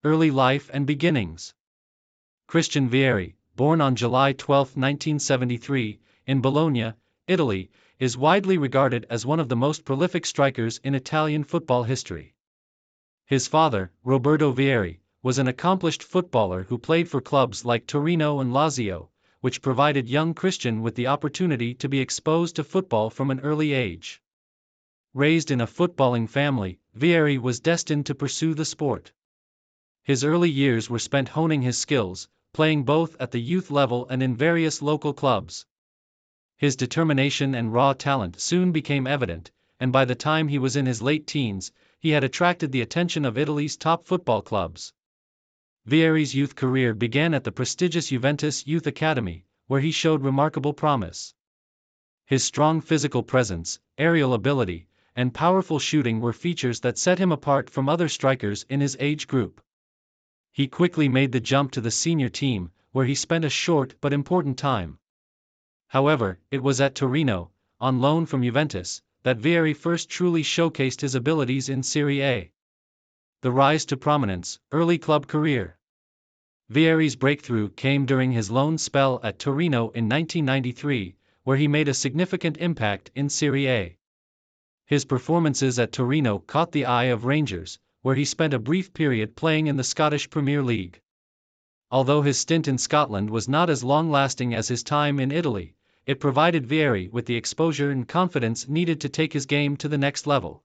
Early life and beginnings. Christian Vieri, born on July 12, 1973, in Bologna, Italy, is widely regarded as one of the most prolific strikers in Italian football history. His father, Roberto Vieri, was an accomplished footballer who played for clubs like Torino and Lazio, which provided young Christian with the opportunity to be exposed to football from an early age. Raised in a footballing family, Vieri was destined to pursue the sport. His early years were spent honing his skills, playing both at the youth level and in various local clubs. His determination and raw talent soon became evident, and by the time he was in his late teens, he had attracted the attention of Italy's top football clubs. Vieri's youth career began at the prestigious Juventus Youth Academy, where he showed remarkable promise. His strong physical presence, aerial ability, and powerful shooting were features that set him apart from other strikers in his age group. He quickly made the jump to the senior team, where he spent a short but important time. However, it was at Torino, on loan from Juventus, that Vieri first truly showcased his abilities in Serie A. The rise to prominence, early club career. Vieri's breakthrough came during his loan spell at Torino in 1993, where he made a significant impact in Serie A. His performances at Torino caught the eye of Rangers, where he spent a brief period playing in the Scottish Premier League. Although his stint in Scotland was not as long-lasting as his time in Italy, it provided Vieri with the exposure and confidence needed to take his game to the next level.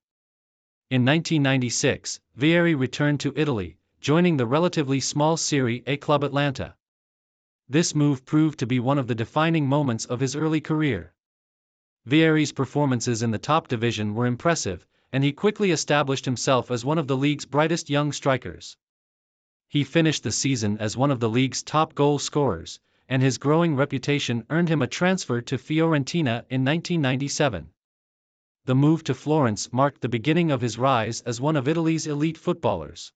In 1996, Vieri returned to Italy, joining the relatively small Serie A club Atlanta. This move proved to be one of the defining moments of his early career. Vieri's performances in the top division were impressive, and he quickly established himself as one of the league's brightest young strikers. He finished the season as one of the league's top goal scorers, and his growing reputation earned him a transfer to Fiorentina in 1997. The move to Florence marked the beginning of his rise as one of Italy's elite footballers.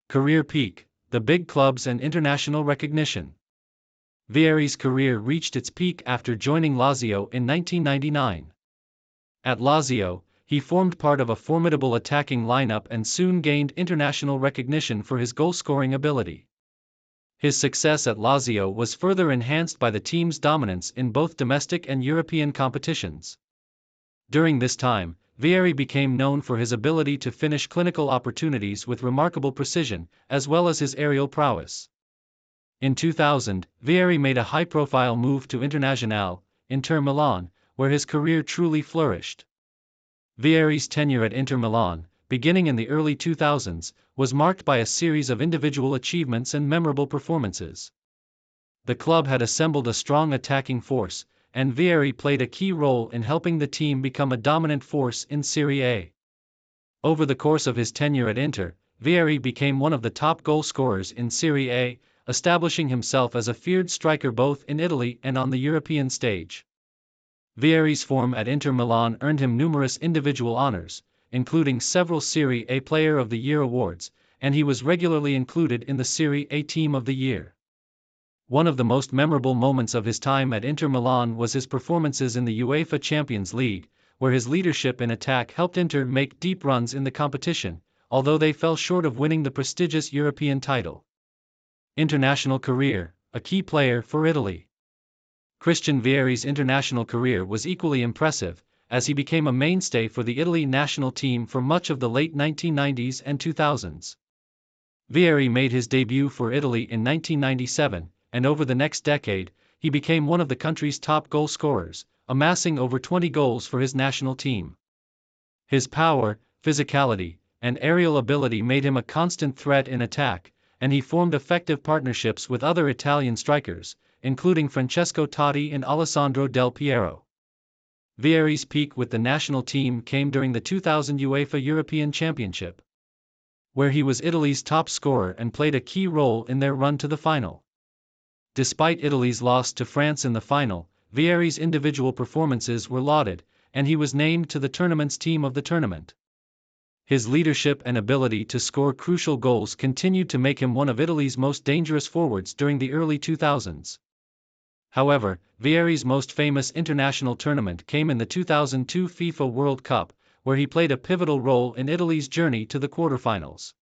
Career peak, the big clubs and international recognition. Vieri's career reached its peak after joining Lazio in 1999. At Lazio, he formed part of a formidable attacking lineup and soon gained international recognition for his goal-scoring ability. His success at Lazio was further enhanced by the team's dominance in both domestic and European competitions. During this time, Vieri became known for his ability to finish clinical opportunities with remarkable precision, as well as his aerial prowess. In 2000, Vieri made a high-profile move to Internazionale, Inter Milan, where his career truly flourished. Vieri's tenure at Inter Milan, beginning in the early 2000s, was marked by a series of individual achievements and memorable performances. The club had assembled a strong attacking force, and Vieri played a key role in helping the team become a dominant force in Serie A. Over the course of his tenure at Inter, Vieri became one of the top goal scorers in Serie A, establishing himself as a feared striker both in Italy and on the European stage. Vieri's form at Inter Milan earned him numerous individual honors, including several Serie A Player of the Year awards, and he was regularly included in the Serie A Team of the Year. One of the most memorable moments of his time at Inter Milan was his performances in the UEFA Champions League, where his leadership in attack helped Inter make deep runs in the competition, although they fell short of winning the prestigious European title. International career, a key player for Italy. Christian Vieri's international career was equally impressive, as he became a mainstay for the Italy national team for much of the late 1990s and 2000s. Vieri made his debut for Italy in 1997, and over the next decade, he became one of the country's top goal scorers, amassing over 20 goals for his national team. His power, physicality, and aerial ability made him a constant threat in attack, and he formed effective partnerships with other Italian strikers, including Francesco Totti and Alessandro Del Piero. Vieri's peak with the national team came during the 2000 UEFA European Championship, where he was Italy's top scorer and played a key role in their run to the final. Despite Italy's loss to France in the final, Vieri's individual performances were lauded, and he was named to the tournament's team of the tournament. His leadership and ability to score crucial goals continued to make him one of Italy's most dangerous forwards during the early 2000s. However, Vieri's most famous international tournament came in the 2002 FIFA World Cup, where he played a pivotal role in Italy's journey to the quarterfinals.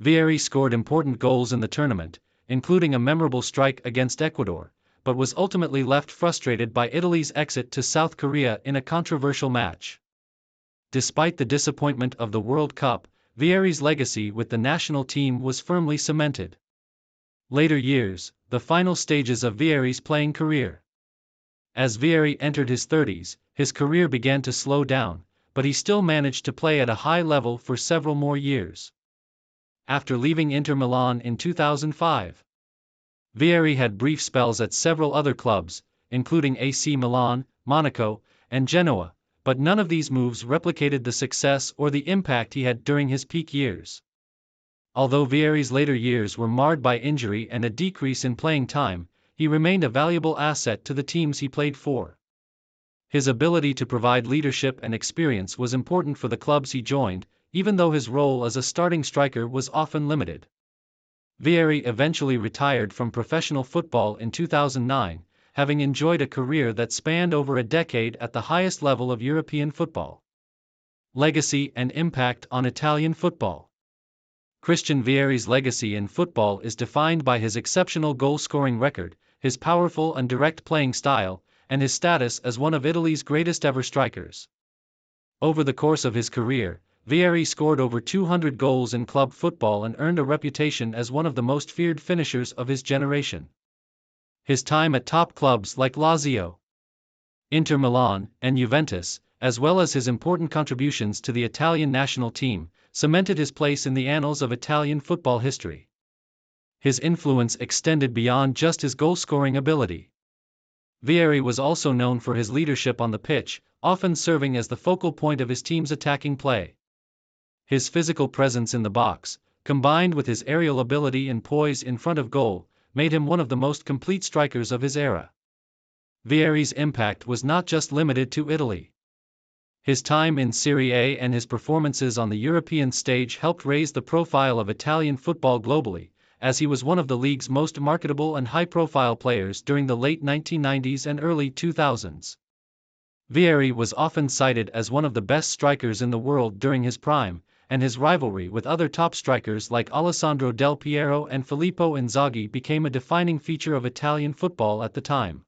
Vieri scored important goals in the tournament, including a memorable strike against Ecuador, but was ultimately left frustrated by Italy's exit to South Korea in a controversial match. Despite the disappointment of the World Cup, Vieri's legacy with the national team was firmly cemented. Later years, the final stages of Vieri's playing career. As Vieri entered his 30s, his career began to slow down, but he still managed to play at a high level for several more years. After leaving Inter Milan in 2005, Vieri had brief spells at several other clubs, including AC Milan, Monaco, and Genoa, but none of these moves replicated the success or the impact he had during his peak years. Although Vieri's later years were marred by injury and a decrease in playing time, he remained a valuable asset to the teams he played for. His ability to provide leadership and experience was important for the clubs he joined, even though his role as a starting striker was often limited. Vieri eventually retired from professional football in 2009, having enjoyed a career that spanned over a decade at the highest level of European football. Legacy and impact on Italian football. Christian Vieri's legacy in football is defined by his exceptional goal-scoring record, his powerful and direct playing style, and his status as one of Italy's greatest ever strikers. Over the course of his career, Vieri scored over 200 goals in club football and earned a reputation as one of the most feared finishers of his generation. His time at top clubs like Lazio, Inter Milan, and Juventus, as well as his important contributions to the Italian national team, cemented his place in the annals of Italian football history. His influence extended beyond just his goal-scoring ability. Vieri was also known for his leadership on the pitch, often serving as the focal point of his team's attacking play. His physical presence in the box, combined with his aerial ability and poise in front of goal, made him one of the most complete strikers of his era. Vieri's impact was not just limited to Italy. His time in Serie A and his performances on the European stage helped raise the profile of Italian football globally, as he was one of the league's most marketable and high-profile players during the late 1990s and early 2000s. Vieri was often cited as one of the best strikers in the world during his prime, and his rivalry with other top strikers like Alessandro Del Piero and Filippo Inzaghi became a defining feature of Italian football at the time.